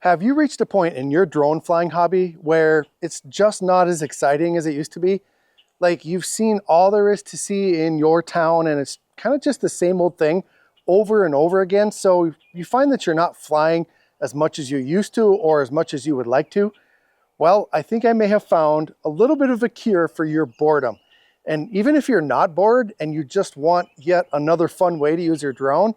Have you reached a point in your drone flying hobby where it's just not as exciting as it used to be? Like you've seen all there is to see in your town and it's kind of just the same old thing over and over again. So you find that you're not flying as much as you used to or as much as you would like to. Well, I think I may have found a little bit of a cure for your boredom. And even if you're not bored and you just want yet another fun way to use your drone,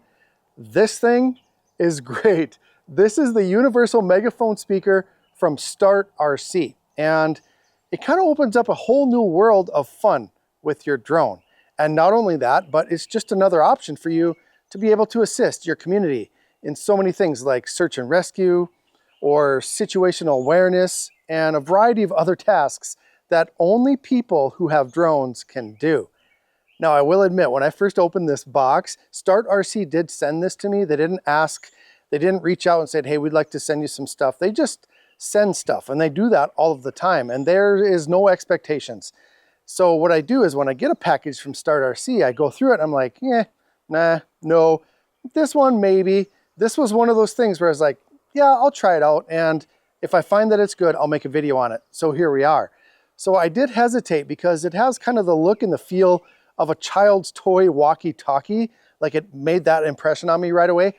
this thing is great. This is the universal megaphone speaker from StartRC, and it kind of opens up a whole new world of fun with your drone. And not only that, but it's just another option for you to be able to assist your community in so many things like search and rescue or situational awareness and a variety of other tasks that only people who have drones can do. Now, I will admit, when I first opened this box, StartRC did send this to me. They didn't reach out and said, hey, we'd like to send you some stuff. They just send stuff, and they do that all of the time, and there is no expectations. So what I do is when I get a package from StartRC, I go through it, and I'm like, yeah, nah, no. This one, maybe. This was one of those things where I was like, yeah, I'll try it out, and if I find that it's good, I'll make a video on it. So here we are. So I did hesitate because it has kind of the look and the feel of a child's toy walkie-talkie. Like it made that impression on me right away.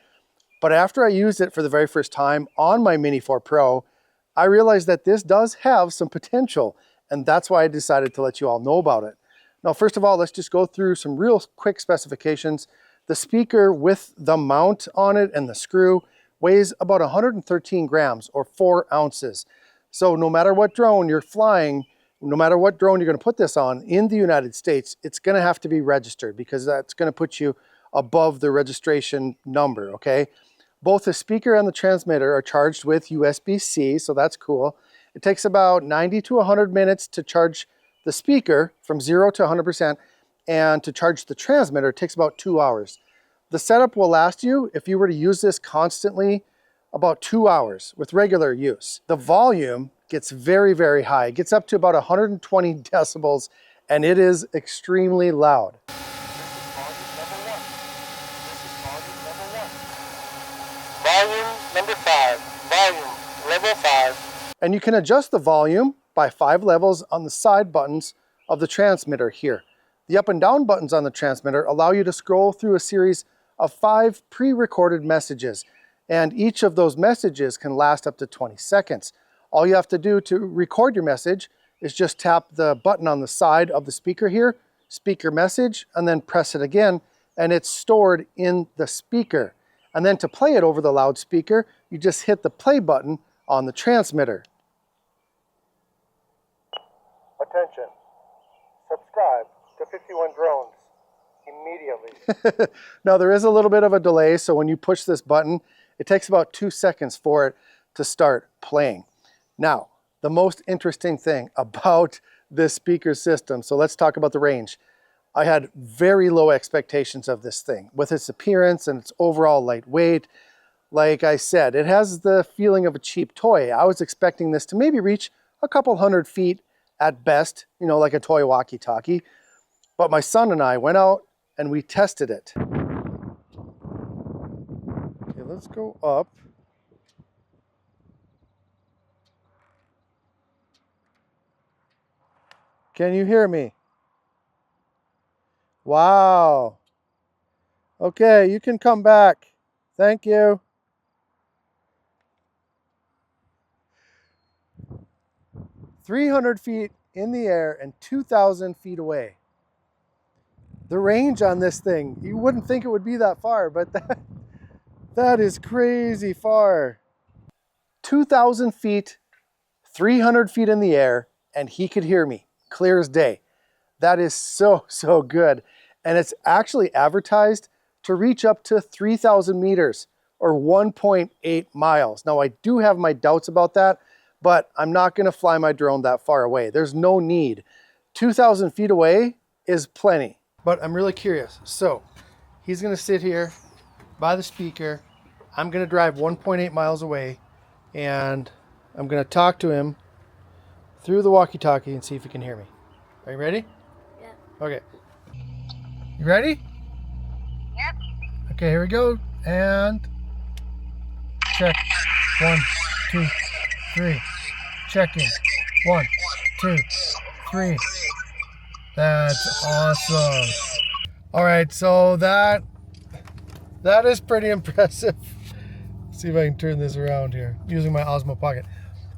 But after I used it for the very first time on my Mini 4 Pro, I realized that this does have some potential, and that's why I decided to let you all know about it. Now, first of all, let's just go through some real quick specifications. The speaker with the mount on it and the screw weighs about 113 grams or 4 ounces. So no matter what drone you're flying, no matter what drone you're going to put this on in the United States, it's going to have to be registered because that's going to put you above the registration number, okay? Both the speaker and the transmitter are charged with USB-C, so that's cool. It takes about 90 to 100 minutes to charge the speaker from 0 to 100%, and to charge the transmitter it takes about 2 hours. The setup will last you, if you were to use this constantly, about 2 hours with regular use. The volume gets very, very high. It gets up to about 120 decibels, and it is extremely loud. Volume number 5, volume level 5. And you can adjust the volume by 5 levels on the side buttons of the transmitter here. The up and down buttons on the transmitter allow you to scroll through a series of 5 pre-recorded messages, and each of those messages can last up to 20 seconds. All you have to do to record your message is just tap the button on the side of the speaker here, speaker message, and then press it again, and it's stored in the speaker. And then to play it over the loudspeaker, you just hit the play button on the transmitter. Attention. Subscribe to 51 Drones immediately. Now there is a little bit of a delay, so when you push this button, it takes about 2 seconds for it to start playing. Now, the most interesting thing about this speaker system, so let's talk about the range. I had very low expectations of this thing with its appearance and its overall lightweight. Like I said, it has the feeling of a cheap toy. I was expecting this to maybe reach a couple 100 feet at best, you know, like a toy walkie-talkie. But my son and I went out and we tested it. Okay, let's go up. Can you hear me? Wow. Okay, you can come back. Thank you. "300 feet in the air and 2,000 feet away." The range on this thing, you wouldn't think it would be that far, but that is crazy far. 2,000 feet, 300 feet in the air, and he could hear me, clear as day. That is so, so good. And it's actually advertised to reach up to 3,000 meters or 1.8 miles. Now, I do have my doubts about that, but I'm not going to fly my drone that far away. There's no need. 2,000 feet away is plenty. But I'm really curious. So he's going to sit here by the speaker. I'm going to drive 1.8 miles away, and I'm going to talk to him through the walkie-talkie and see if he can hear me. Are you ready? Yep. Okay. You ready? Yep. Okay, here we go. And check. 1, 2, 3. Checking. 1, 2, 3. That's awesome. All right, so that is pretty impressive. Let's see if I can turn this around here using my Osmo Pocket.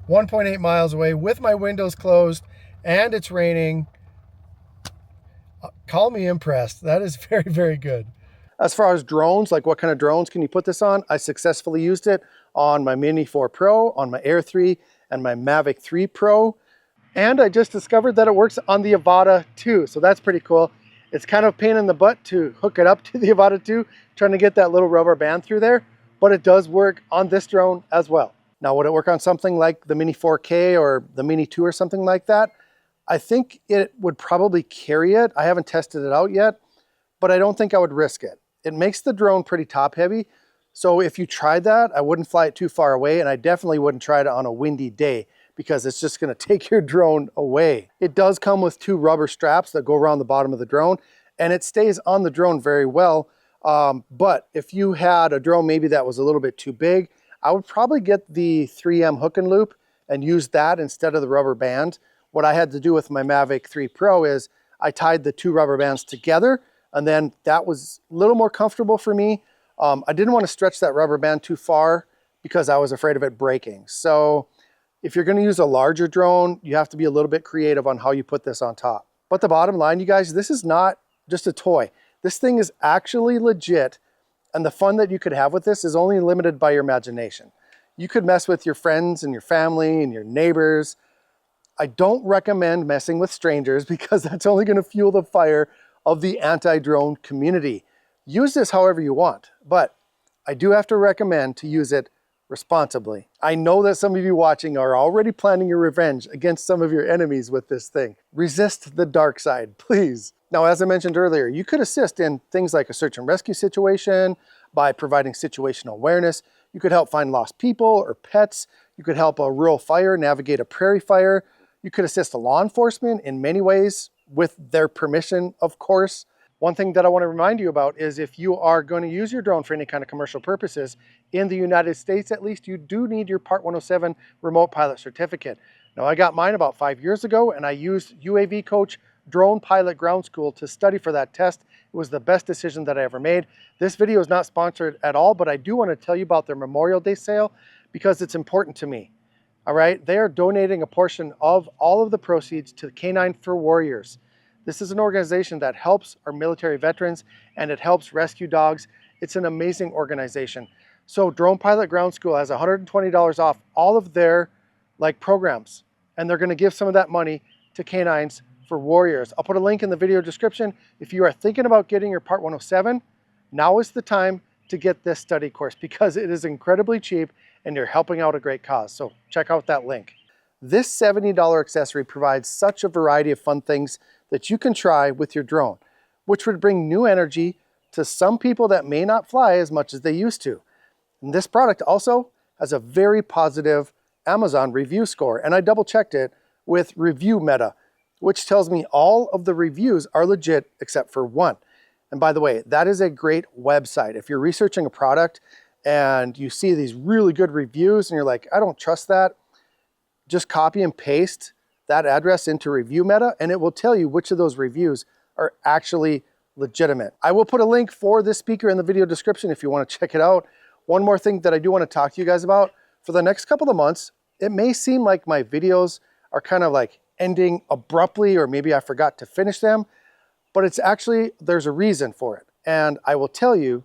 1.8 miles away with my windows closed and it's raining. Call me impressed. That is very, very good. As far as drones, like what kind of drones can you put this on? I successfully used it on my Mini 4 Pro, on my Air 3, and my Mavic 3 Pro. And I just discovered that it works on the Avata 2, so that's pretty cool. It's kind of a pain in the butt to hook it up to the Avata 2, trying to get that little rubber band through there, but it does work on this drone as well. Now, would it work on something like the Mini 4K or the Mini 2 or something like that? I think it would probably carry it. I haven't tested it out yet, but I don't think I would risk it. It makes the drone pretty top heavy. So if you tried that, I wouldn't fly it too far away, and I definitely wouldn't try it on a windy day because it's just gonna take your drone away. It does come with 2 rubber straps that go around the bottom of the drone, and it stays on the drone very well. But if you had a drone maybe that was a little bit too big, I would probably get the 3M hook and loop and use that instead of the rubber band. What I had to do with my Mavic 3 Pro is I tied the 2 rubber bands together, and then that was a little more comfortable for me. I didn't want to stretch that rubber band too far because I was afraid of it breaking. So if you're going to use a larger drone, you have to be a little bit creative on how you put this on top. But the bottom line, you guys, this is not just a toy. This thing is actually legit, and the fun that you could have with this is only limited by your imagination. You could mess with your friends and your family and your neighbors. I don't recommend messing with strangers because that's only going to fuel the fire of the anti-drone community. Use this however you want, but I do have to recommend to use it responsibly. I know that some of you watching are already planning your revenge against some of your enemies with this thing. Resist the dark side, please. Now, as I mentioned earlier, you could assist in things like a search and rescue situation by providing situational awareness. You could help find lost people or pets. You could help a rural fire navigate a prairie fire. You could assist a law enforcement in many ways with their permission, of course. One thing that I want to remind you about is if you are going to use your drone for any kind of commercial purposes, in the United States at least, you do need your Part 107 remote pilot certificate. Now, I got mine about 5 years ago, and I used UAV Coach Drone Pilot Ground School to study for that test. It was the best decision that I ever made. This video is not sponsored at all, but I do want to tell you about their Memorial Day sale because it's important to me. All right, they are donating a portion of all of the proceeds to K9 for Warriors. This is an organization that helps our military veterans and it helps rescue dogs. It's an amazing organization. So Drone Pilot Ground School has $120 off all of their programs, and they're going to give some of that money to K9s for Warriors. I'll put a link in the video description. If you are thinking about getting your Part 107, now is the time to get this study course because it is incredibly cheap and you're helping out a great cause. So check out that link. This $70 accessory provides such a variety of fun things that you can try with your drone, which would bring new energy to some people that may not fly as much as they used to. And this product also has a very positive Amazon review score, and I double checked it with Review Meta, which tells me all of the reviews are legit except for one. And by the way, that is a great website. If you're researching a product and you see these really good reviews and you're like, I don't trust that, just copy and paste that address into Review Meta and it will tell you which of those reviews are actually legitimate. I will put a link for this speaker in the video description if you want to check it out. One more thing that I do want to talk to you guys about, for the next couple of months, it may seem like my videos are kind of like ending abruptly or maybe I forgot to finish them, but it's actually, there's a reason for it. And I will tell you